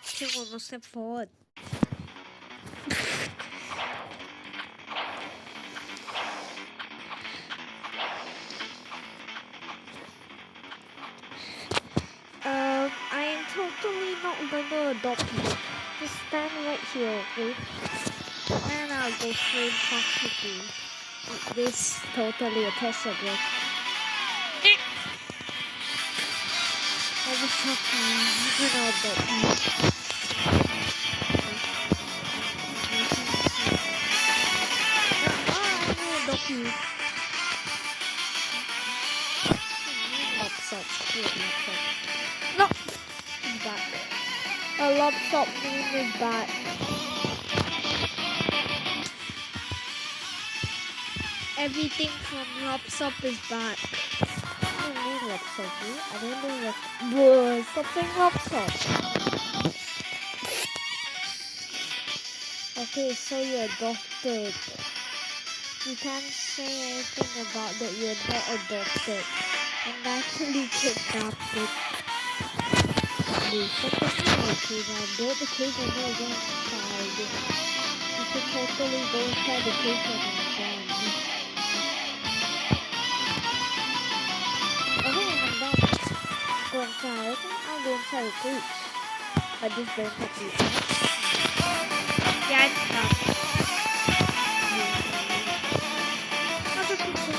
Take one more step forward. I am totally not gonna adopt you. Just stand right here, okay? And I'll go straight past with you. This totally a test subject. I was shocking. I'm gonna adopt you. I'm gonna adopt you. Laptop. No! He's back. A laptop name is back. Everything from laptop is back. I don't need laptop, dude. I don't know what. Bro, stop saying laptop. Okay, so you're adopted. You can't say anything about that you're not adopted. And actually kidnapped it. Dude, stop talking like you now. Build the cage and go against child. You can totally go inside the cage and I'm done. Okay, I'm done. Go inside. Okay, I'll go inside the cage. But this better not be out. Yeah, it's not. How's it picture?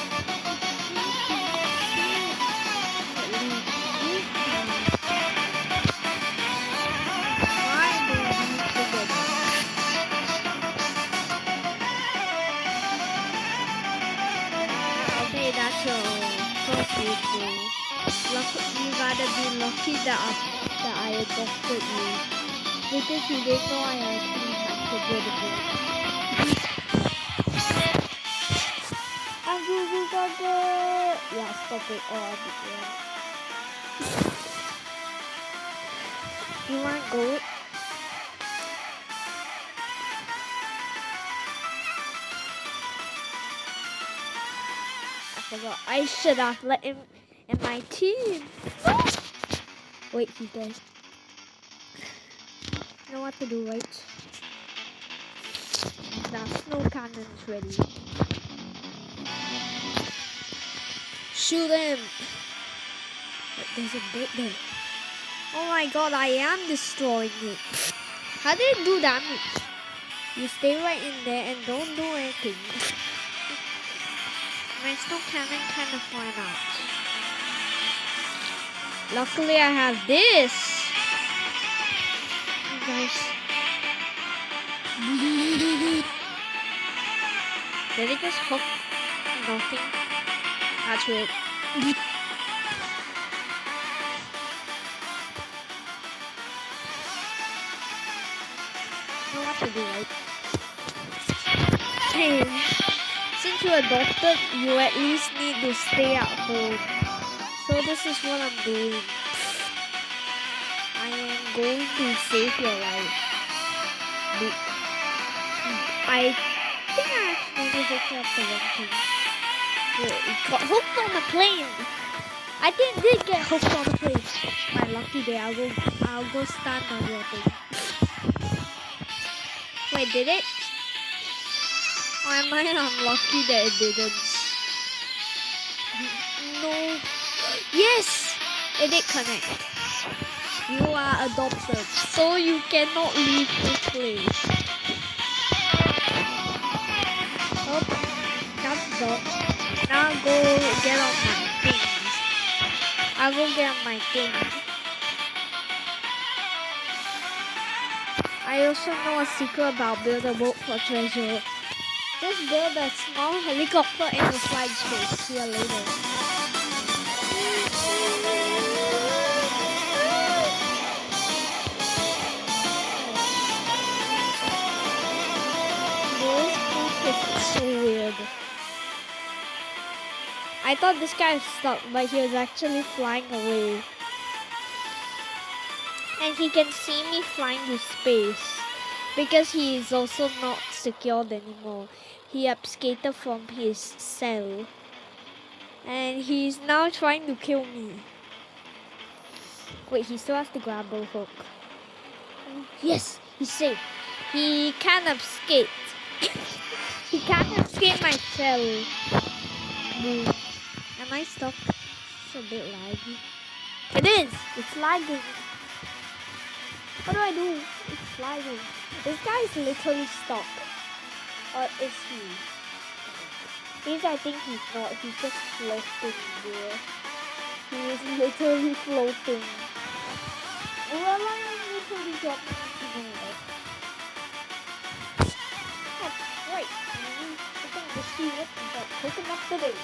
Okay, that's your first victory. You gotta be lucky that I adopted you. Because you didn't know I actually had to go to bed. I'm Google Gaga! Yeah, stop it or I'll be dead. You want goat? I forgot. I should have let him in my team. Wait, he's dead. You know what to do, right? Now, snow cannon's ready. Shoot him! Wait, there's a boat there. Oh my god, I am destroying it. How did it do damage? You stay right in there and don't do anything. My snow cannon kind of ran out. Luckily, I have this. You guys. Did it just hook? Nothing. That's weird. You know what to do, right? Hey, since you're adopted, you at least need to stay at home. So this is what I'm doing. I am going to save your life. But I think I accidentally hooked up the wrong thing. It got hooked on the plane. I did get hooked on the plane. My lucky day. I'll go stand on your thing. Wait, did it? Or am I unlucky that it didn't? No. Yes! It did connect. You are adopted, so you cannot leave this place. Oh, that's done. Now go get on my things. I'll go get on my things. I also know a secret about build a boat for treasure. Just build a small helicopter and a fly space. See you later. This is so weird. I thought this guy was stuck, but he was actually flying away. And he can see me flying to space. Because he is also not secured anymore. He escaped from his cell. And he's now trying to kill me. Wait, he still has the grapple hook. Yes, he's safe. He can't escape. He can't escape my cell. Boom. Am I stuck? It's a bit laggy. It is! It's lagging. What do I do? It's lagging. This guy's literally stuck. Or is he? I think he's not. He's just floating there. He is literally floating. Well, I literally got nowhere. Oh, right. I think the sea what is that coconut today.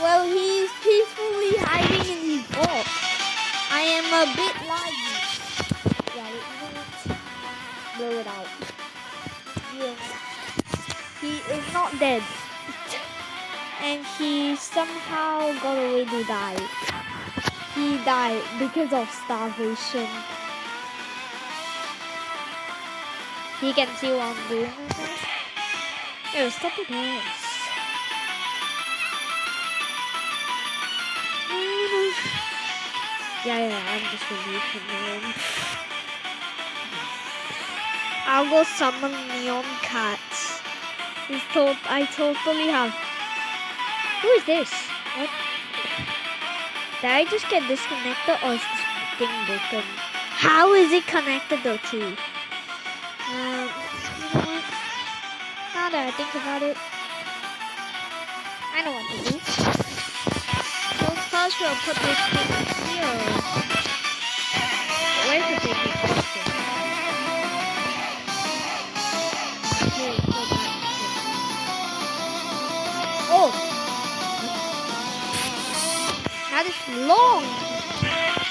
Well, he's peacefully hiding in his box. I am a bit laggy. Yeah, let's blow it out. Yeah. He is not dead. And he somehow got away to die. He died because of starvation. He can see what I'm doing. Yo, stop it, guys. Yeah, I'm just gonna leave him alone. I'll go summon neon cats. I totally have. Who is this? What? Did I just get disconnected or is this thing broken? How is it connected though too? You know what? Now that I think about it, I know what to do. So first we'll put this thing here. Where's the thing? Oh! That is long!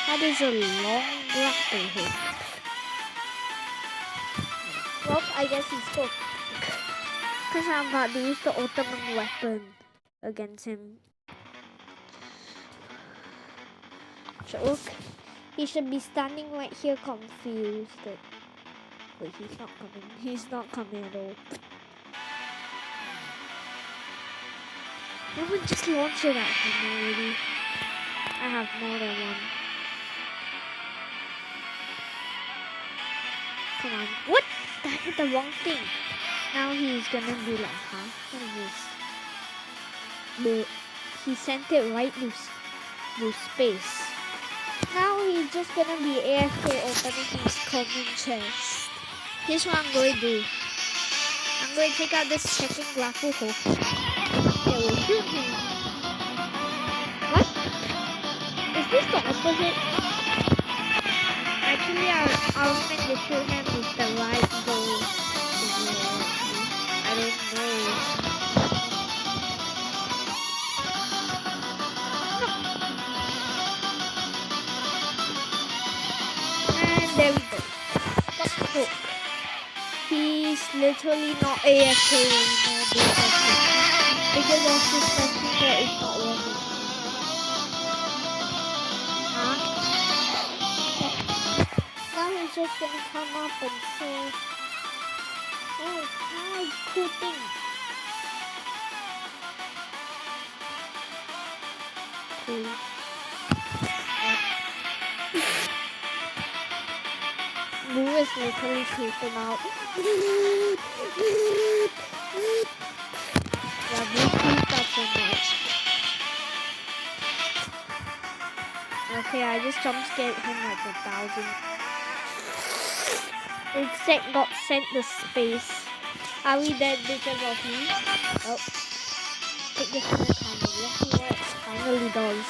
That is a long grapple hook. Well, I guess he's stuck. Because I'm about to use the Ottoman weapon against him. So, he should be standing right here confused. Wait, he's not coming. He's not coming at all. No one just launched it at him already. I have more than one. Come on. What? I hit the wrong thing. Now he's gonna be like, huh? What is this? But he sent it right to space. Now he's just gonna be AFK opening his common chest. Here's what I'm going to do. I'm going to take out this second grapple hook. Yeah, we'll shoot him. What? Is this the opposite? Actually, I was meant to shoot him with the right bow. I don't know. And there we go. Got the hook. He's literally not AFK anymore because of this testing that is not working. Now he's just gonna come up and say, oh, hi, cool thing. Cool. Boo is literally creeping out. Yeah, Boo creeped out so much. Okay, I just jump scared him like 1,000. Insect got sent to space. Are we dead because of me? Oh. Take this from the camera. Let's see what it finally does.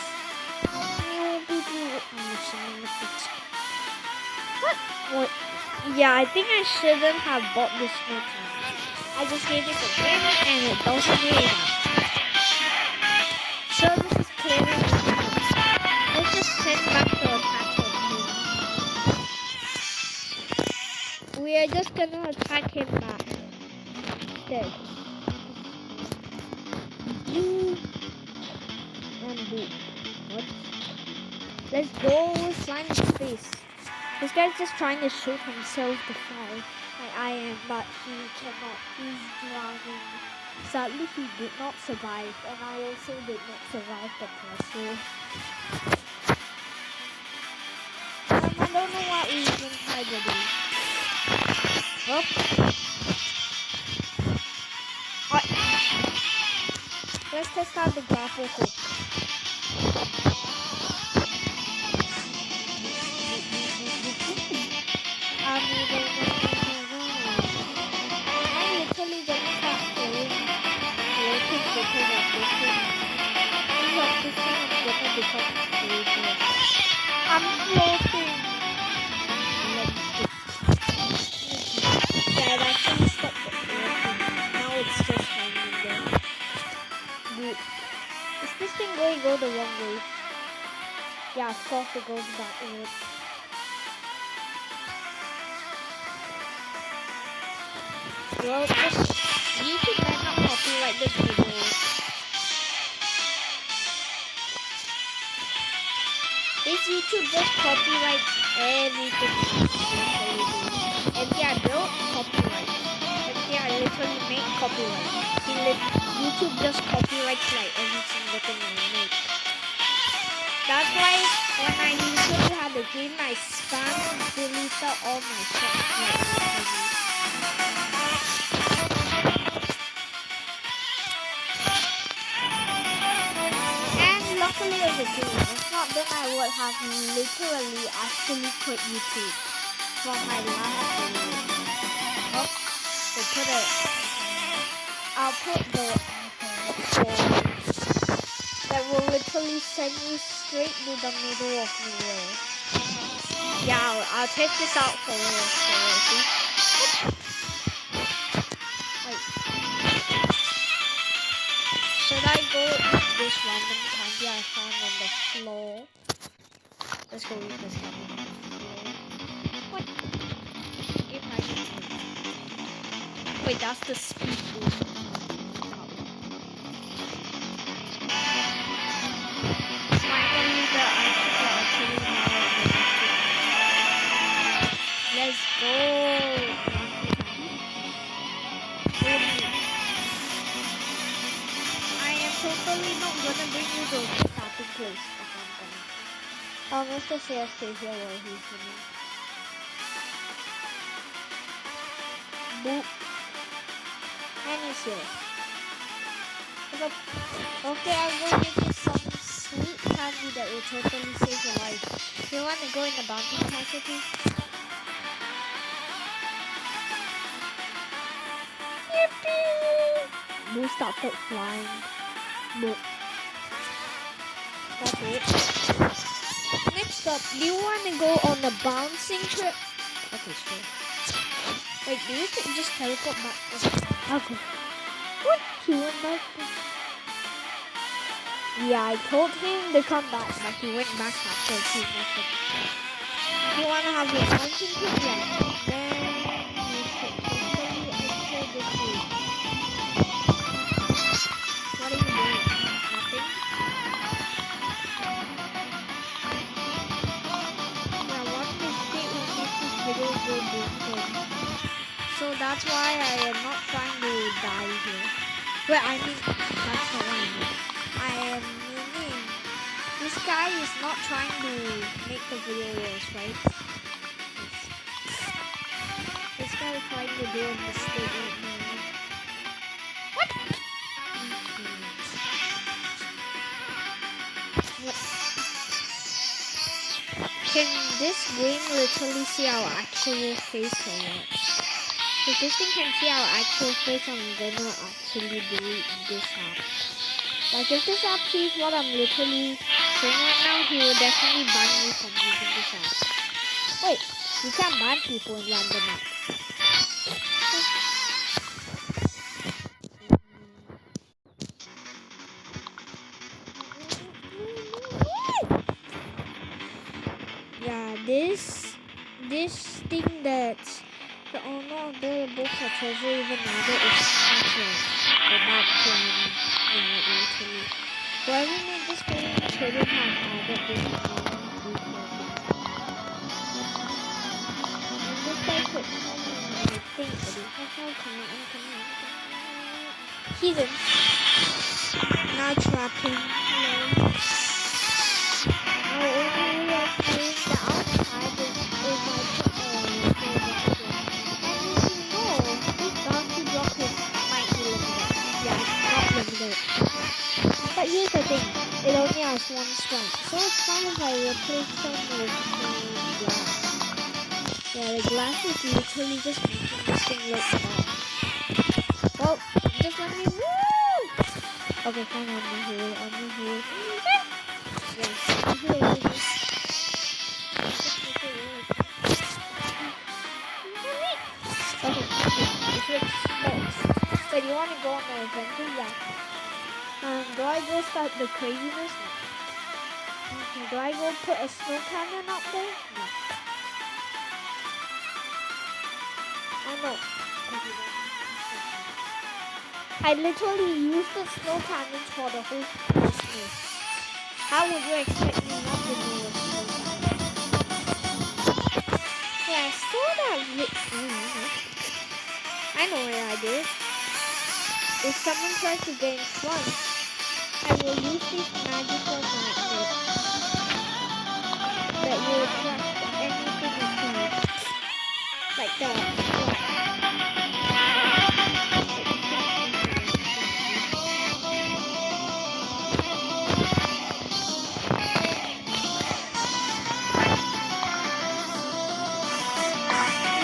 What? Yeah, I think I shouldn't have bought this snow camera. I just gave it a game and it doesn't really have. So this is clearing. Let's just send back to attack him. We are just gonna attack him back. Dead. And boom. What? Let's go slime his face. This guy's just trying to shoot himself to fly, like I am, but he cannot. He's drowning. Sadly, he did not survive, and I also did not survive the pressure. I don't know what we even tried to do. Oh. Let's test out the grapple hook. I literally gonna start floating because of this thing. Because of this thing, I'm gonna become favorite. I'm floating. Yeah, it actually stopped floating. Now it's just hanging there. Dude, is this thing going to go the wrong way? Yeah, of course it goes backwards. Well, just YouTube might not copyright this video. This YouTube just copyrights everything. MTI built copyright. MTI literally make copyright. YouTube just copyrights like every single thing I make. That's why when I literally had the game, I spam deleted all my shots like literally. Luckily as a game, if not then I would have literally actually quit YouTube from my last video. Oh, I'll put the that will literally send you straight to the middle of nowhere. Yeah, I'll test this out for real, see? Wait. Should I go eat this random candy I found on the floor? Let's go eat this candy on the floor. What? If I can take. Wait, that's the speed boost. Finally, the items are actually now. Let's go. Totally not gonna bring you to the starting place. I'll Mr. Share stay here while he's swimming. Boop. And he's here. Okay, I'm going to give you some sweet candy that will totally save your life. You want to go in the bounty castle too? Yippee! Boo started flying. Boop. That's it. Next up, do you want to go on a bouncing trip? Okay, sure. Wait, do you just teleport back? Okay. What? He went back? Yeah, I told him to come back, but he went back after 2 minutes. You want to have your bouncing trip? Yeah. Then you should totally enter this room. What are you doing? Nothing? Yeah, one mistake will make this video go broken. So that's why I am not trying to die here. Well, I mean, that's not what I mean. I am meaning, this guy is not trying to make the video worse, right? This guy is trying to do a mistake right now. What? Can this game literally see our actual face or what? If this thing can see our actual face, I'm gonna actually delete this app. Like if this app sees what I'm literally saying right now, he will definitely ban me from using this app. Wait, you can't ban people in random apps. Yeah, this thing that's the owner of the books or treasure even neither is featured about planning. Literally. Whoever made this game shouldn't have added this long detail. And this guy could come and I think that he has no coming. He's in. Now trapping. Now only we are playing the outside is like and if you know, this bouncy block might be limited. Yeah, it's not limited. But here's the thing, it only has one strike. So it's fine if I replace them with glass. Yeah, the glass is literally just making this thing look bad. Well, just let me move! Okay, fine, I'll move here, Yes, okay, this looks smokes. Wait, you want to go on the adventure? Yeah. Do I go start the craziness? No. Okay, do I go put a snow cannon up there? No. Oh no. I literally used the snow cannons for the whole Christmas. How would you expect me not to do a snow cannon? Yeah, I saw that I know what I did. If someone tries to get in front, I will use these magical magnets that will attract anything you see. Like that.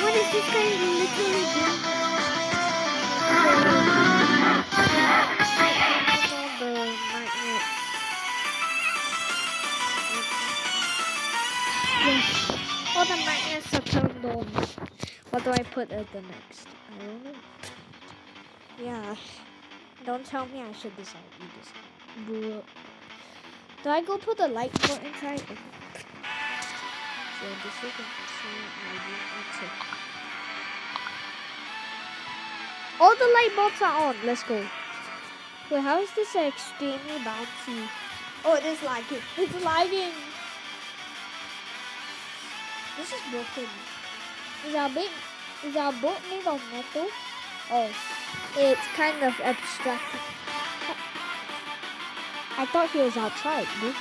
What is this guy literally doing? All the magnets are turned on. What do I put at the next? I don't know. Yeah. Don't tell me I should decide. You decide. Do I go put the light bulb inside? Your decision. All the light bulbs are on. Let's go. Wait, how is this extremely bouncy? Oh, it is lagging. It's lagging. This is broken. Is our boat made of metal? Oh, it's kind of abstract. I thought he was outside. What?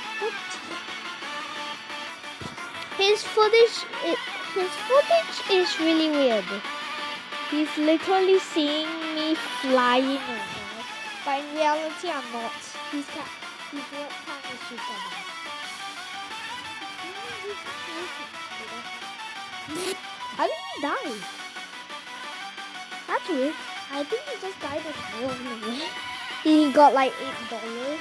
His footage is really weird. He's literally seeing me flying around, but in reality, I'm not. He's what kind of Superman? How did he die? That's weird. I think he just died in the way. He got like $8.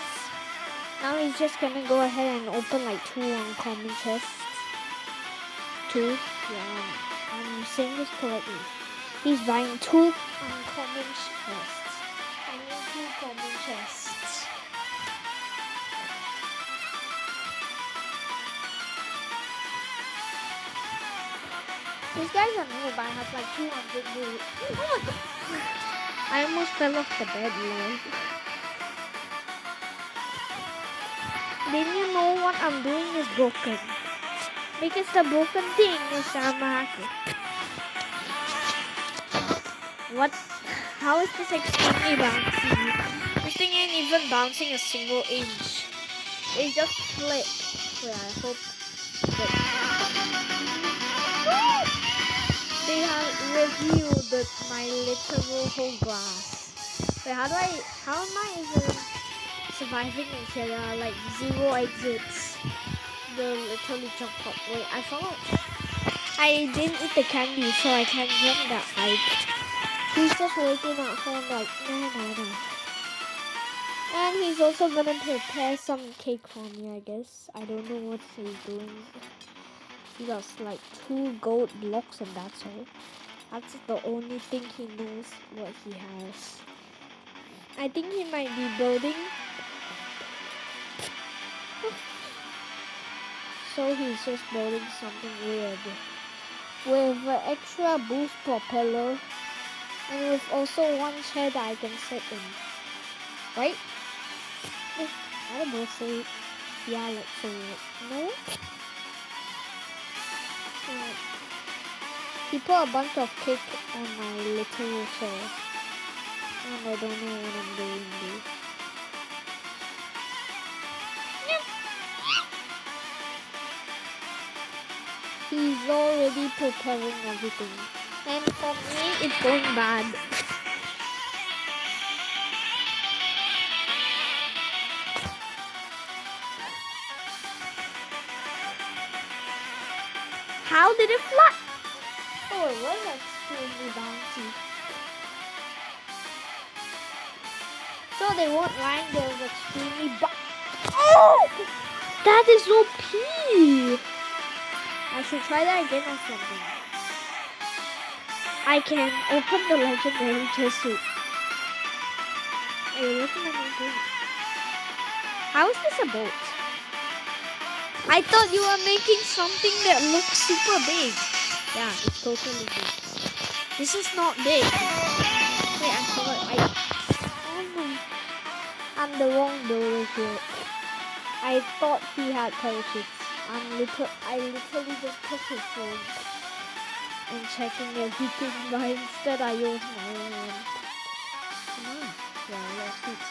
Now he's just gonna go ahead and open like 2 uncommon chests. 2? Yeah, I'm saying this correctly. He's buying 2 uncommon chests. I mean 2 common chests. These guys are new, but I have like 200 gold. Oh my god! I almost fell off the bed, man. Didn't you know what I'm doing is broken? Because the broken thing is I'm a hacker. What? How is this extremely bouncy? This thing ain't even bouncing a single inch. It just flipped. Wait, I hope they have reviewed my literal whole glass. Wait, how am I even surviving in here? There are like 0 exits. They'll literally jump up. Wait, I forgot. I didn't eat the candy, so I can't jump that height. He's just waiting at home like, no. And he's also gonna prepare some cake for me, I guess. I don't know what he's doing. He has like 2 gold blocks and that's all. That's the only thing he knows what he has. I think he might be building. So he's just building something weird. With an extra boost propeller. And with also 1 chair that I can sit in. Right? I don't know, say yeah, let's say it. No? He put a bunch of cake on my literal chair. And I don't know what I'm doing there. He's already preparing everything. And for me, it's going bad. How did it fly? Oh, it was extremely bouncy. So they won't line there was extremely Oh! That is OP! I should try that again or something. I can open the legendary chest suit. Hey, look at my game. How is this a boat? I thought you were making something that looks super big. Yeah, it's totally big. This is not big. Wait, I forgot. Oh my. I'm the wrong builder here. I thought he had parachutes. I literally just took his phone and checking everything, but instead I used my own one. Come on. Yeah, a lot of seats.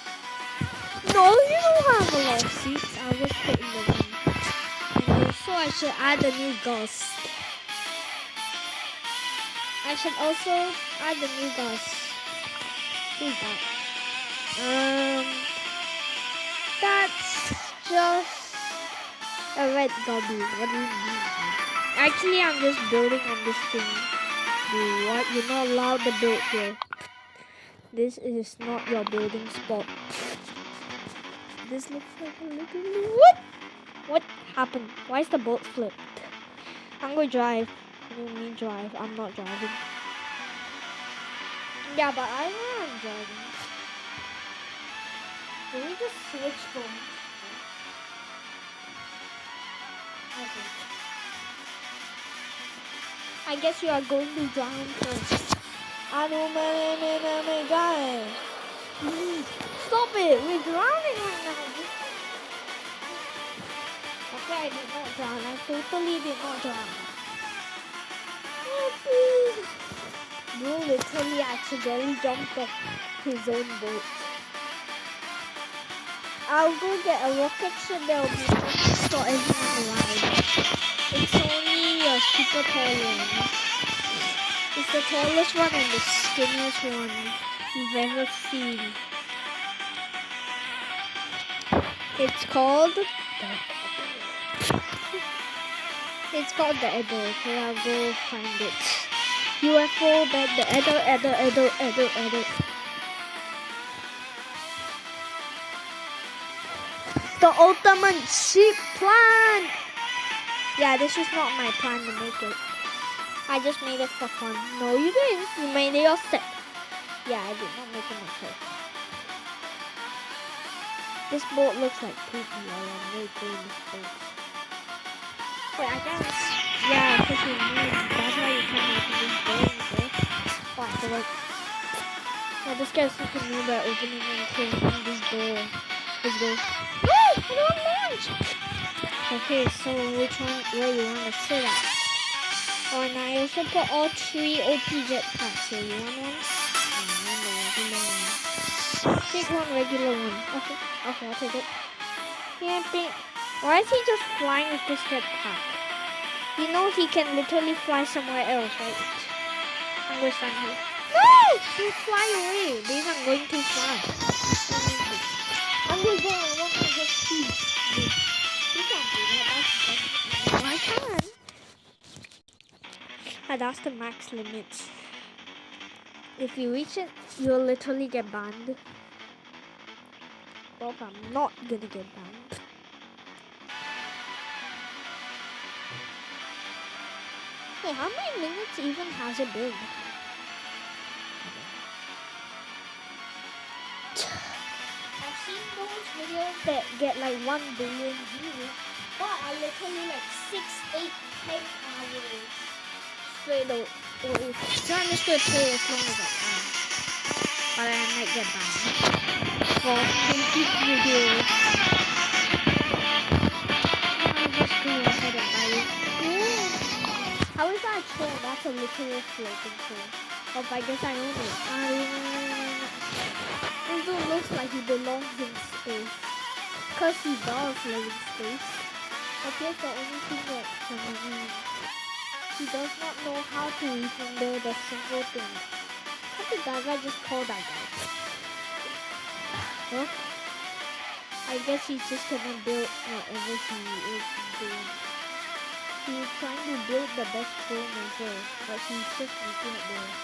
No, you don't have a lot of seats. I'll just put in the one. And also I should add a new ghost. I should also add a new ghost. Who's that? That's just a red goblin. What do you mean? Actually, I'm just building on this thing. What? You're not allowed to build here. This is not your building spot. This looks like a little... What? What happened? Why is the boat flipped? I'm going to drive. What do you mean drive? I'm not driving. Yeah, but I know I'm driving. Can we just switch phones? Okay. I guess you are going to drown first. I don't know, guy. Stop it! We're drowning right now. Okay, I did not drown. I totally did not drown. Oh, please. Bro literally accidentally jumped off his own boat. I'll go get a rocket ship that will be enough for everyone alive. It's only a super tall one. It's the tallest one and the skinniest one you've ever seen. It's called the Edo. Okay, I'll go find it. UFO bed the Edo. The ultimate sheep plan! Yeah, this was not my plan to make it. I just made it for fun. No, you didn't. You made it yourself. Yeah, I did not make it myself. This boat looks like poop. I'm really doing this boat. Wait, I guess. Yeah, because you knew. That's why you can't open this door. Okay? Oh, I forgot. Yeah, this guy's such a noob at opening and closing this door. Let's go. Woo! I don't launch! Okay, so which one, where you want to sit at? Oh, and I also put all 3 OP jetpacks here. You want one? I want the regular one. Take one regular one. Okay, I'll take it. Yeah, why is he just flying with this jetpack? You know he can literally fly somewhere else, right? I'm going to stand here. No! You fly away. These are going too fast. I'm going to go and walk to get speed. You can't do that. I can. That's the max limit. If you reach it, you'll literally get banned. Well, I'm not gonna get banned. Hey, how many minutes even has it been? I've seen those videos that get like 1 billion views, but are literally like 6, 8, 10 hours straight away. So I'm just gonna play as long as I can, but I might get banned for making videos. I'll just go ahead and buy it. Ooh. How is that a train? That's a literal floating train. Oh, I guess I own it. This dude looks like he belongs in space. Because he does live in space. But here's the only thing that's annoying. He does not know how to even build a single thing. What did that guy just call that guy? Huh? I guess he's just gonna build whatever he is doing. He's trying to build the best drone ever, but he's just making it worse.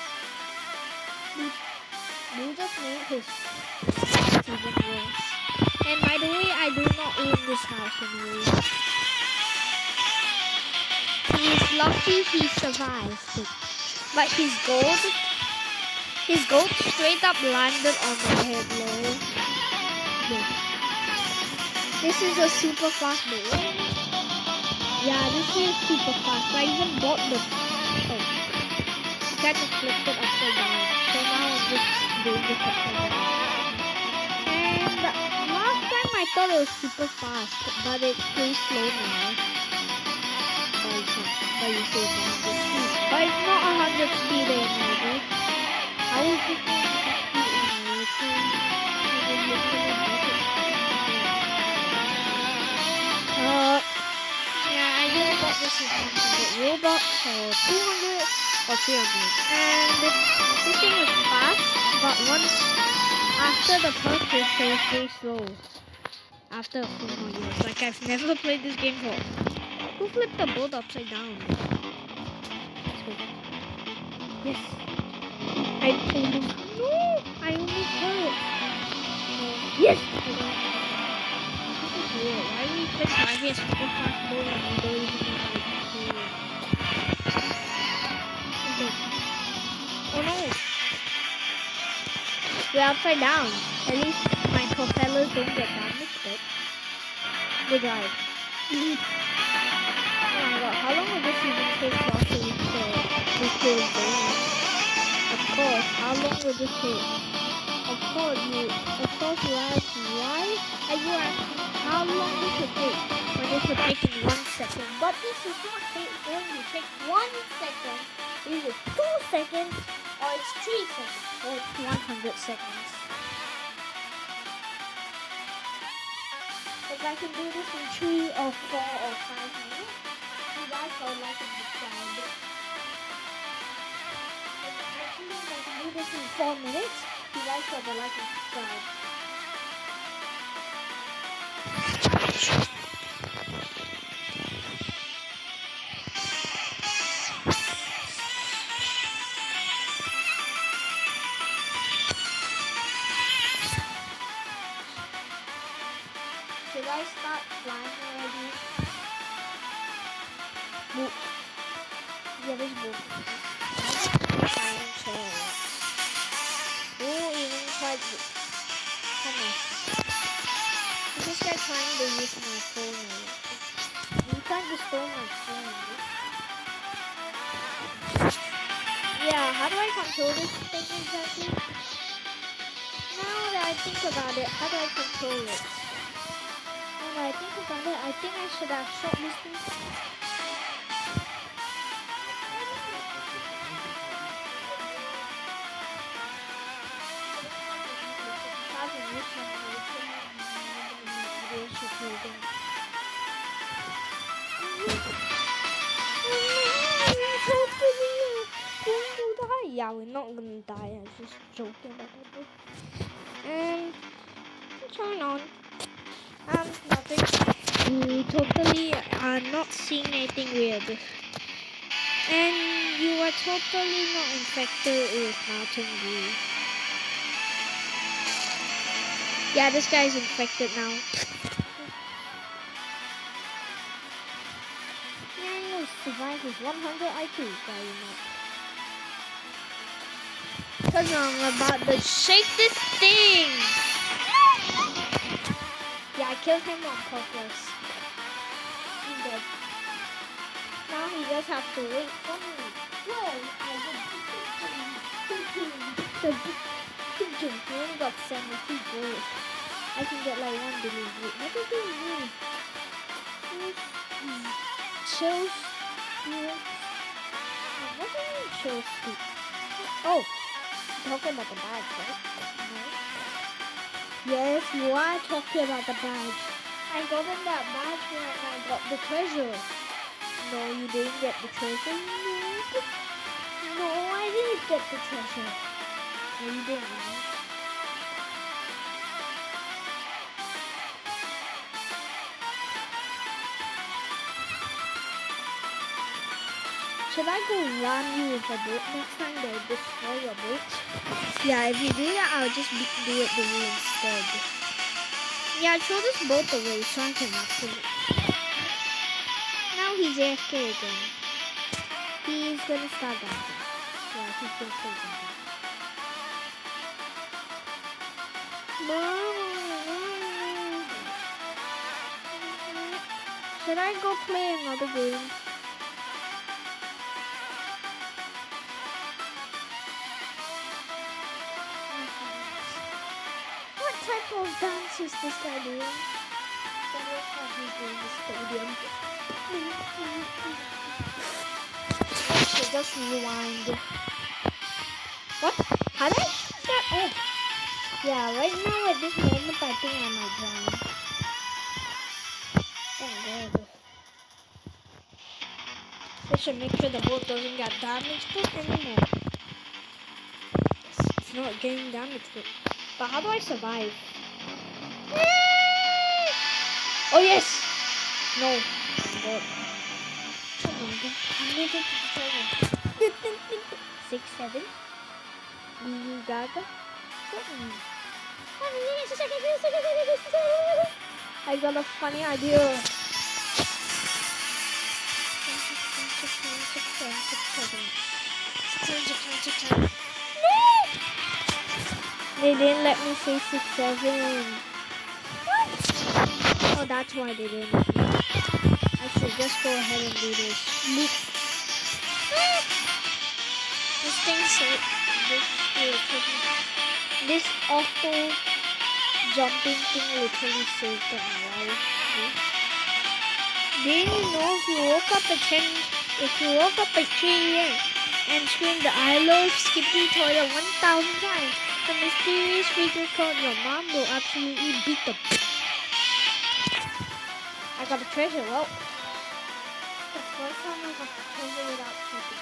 You just made his even worse. And by the way, I do not own this house anyway. He's lucky he survived. But his gold straight up landed on my head, lol. This is a super fast boat. Yeah, this is super fast. I even bought the kind of flipped it upside down. So now I'm just doing this upside down. And last time I thought it was super fast, but it's pretty slow now. But you say 100 speed. But it's not 100 speed anymore, dude. How is this going to be speed anymore? Yeah, I really thought this was 100 Robux or 200 or 300. And this thing was fast, but once after the purchase, it was very slow. After a few more years. Like, I've never played this game before. Who flipped the boat upside down? Let's go. Yes. I almost... No! I almost hurt. Yes! I got it. This is weird. Why do we flip driving a super fast boat and we don't even know how to control it? Okay. Oh no! We're upside down. At least my propellers don't get damaged, but... Good drive. Oh my god, how long will this even take for us to reach the goal? Of course, how long will this take? Of course you ask why, and you ask how long this will take, when this will take in 1 second. But this is not going to take 1 second, it is 2 seconds, or it's 3 seconds, or it's 100 seconds. If I can do this in 3 or 4 or 5 minutes, you guys will like and subscribe. Actually, if I can do this in 4 minutes, you guys will like and subscribe. Should I start flying already? Boop. Yeah, this boop. Oh, even tried this. Come on. Is this guy trying to use my phone? You can't just steal my phone. Yeah, how do I control this thing exactly? Now that I think about it, how do I control it? Now that I think about it, I think I should have shot this thing. Yeah, we're not gonna die. I was just joking about that. What's going on? Nothing. You totally are not seeing anything weird. And you are totally not infected with Mountain Dew. Yeah, this guy is infected now. Yeah, you survive with 100 IQ, guy, you know. Cause I'm about to shake this thing. Yeah, I killed him on purpose. He's dead. Now he just has to wait for me. Well, he only got 72 gold. I can get like 1 billion. Wait, what does this mean? Chill. What do you mean chill? Oh. Talking about the badge, right? No. Yes, you are talking about the badge. I got in that badge when I got the treasure. No, you didn't get the treasure. No, I didn't get the treasure. No, you didn't. Should I go ram you with a boat next time they destroy your boat? Yeah, if you do that, I'll just do it to you instead. Yeah, throw this boat away so I can kill it. Now he's AFK again. He's gonna start dancing. Yeah, he's gonna start dancing. Should I go play another game? What type of dance is this guy doing? That looks like he's doing the stadium. Okay, just rewind. What? How did I choose that? Oh. Yeah, right now at this moment I think I might drown. Thank God. I should make sure the boat doesn't get damaged anymore. Yes, it's not getting damaged. But how do I survive? Oh yes! No. Oh my God. Oh my God. I made it to the treasure. 6, 7. Lulu Gaga. I got a funny idea. 6, 7. They didn't let me say 6, 7. Oh, that's why they didn't let me. I should just go ahead and do this. This thing said this auto jumping thing literally saved my life. Did you know if you woke up at 3 a.m. and screamed I love Skippy Toilet 1,000 times, the mysterious figure called your mom will absolutely beat the... I got a treasure. Well, the first time I got the treasure without cheating.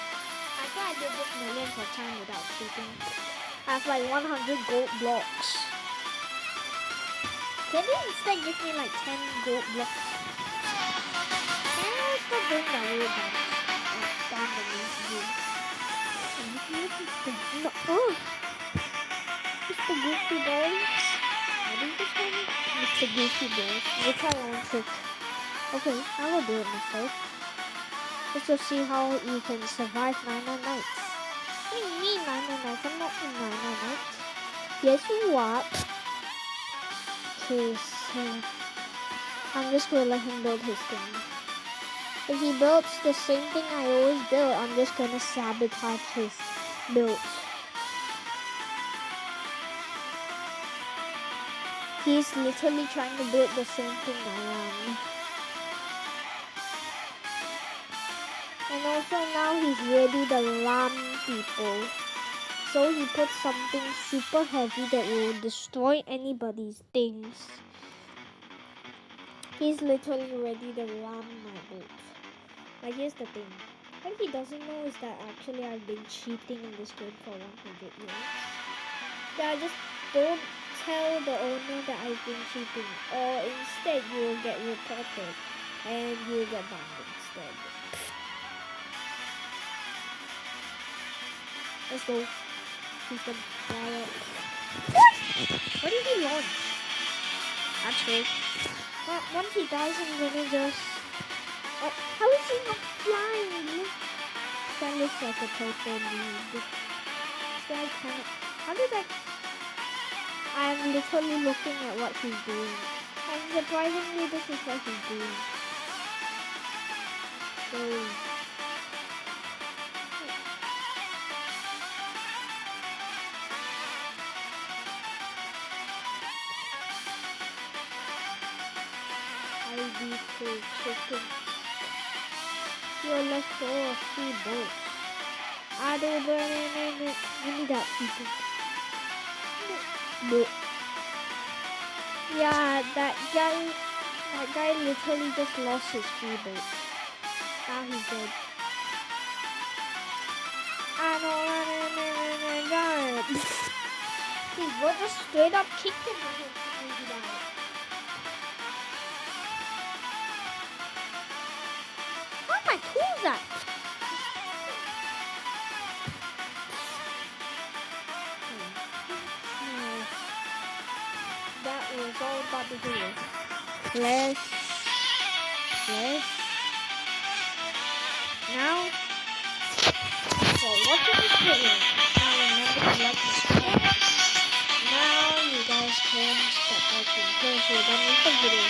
I thought I did this millions of times without cheating. I have like 100 gold blocks. Can you instead give me like 10 gold blocks? Can I stop doing that weird dance? Down the view. No. Oh! Mr. Goofy Boys. What is this one? Mr. Goofy Boys. We'll try one trick. Okay, I will do it myself. Let's just see how you can survive 99 nights. What do you mean 99 nights? I'm not in 99 nights. Yes, you are. Okay, so I'm just gonna let him build his thing. If he builds the same thing I always build, I'm just gonna sabotage his build. He's literally trying to build the same thing I am. And also now he's ready to ram people. So he put something super heavy that will destroy anybody's things. He's literally ready to ram my boat. But here's the thing. What he doesn't know is that actually I've been cheating in this game for 100 years. Yeah, just don't tell the owner that I've been cheating, or instead you will get reported and you will get banned instead. Let's go. He's gonna fly up. What did he launch? That's great. Well, once he dies, I'm gonna just... how is he not flying? That looks like a total noob. This guy kinda... How did I... I'm literally looking at what he's doing. And surprisingly, this is what he's doing. So... chicken. Yo, let's go a few boats. I don't know. Give me that people. No. Yeah, that guy literally just lost his freebird. Now he's dead. I don't know. His bro just straight up kicked him and he died. How am I tools at? That was all about the video. Flash. Now, for watching this video, now remember to like and subscribe. Now you guys can stop watching because we're done with the video.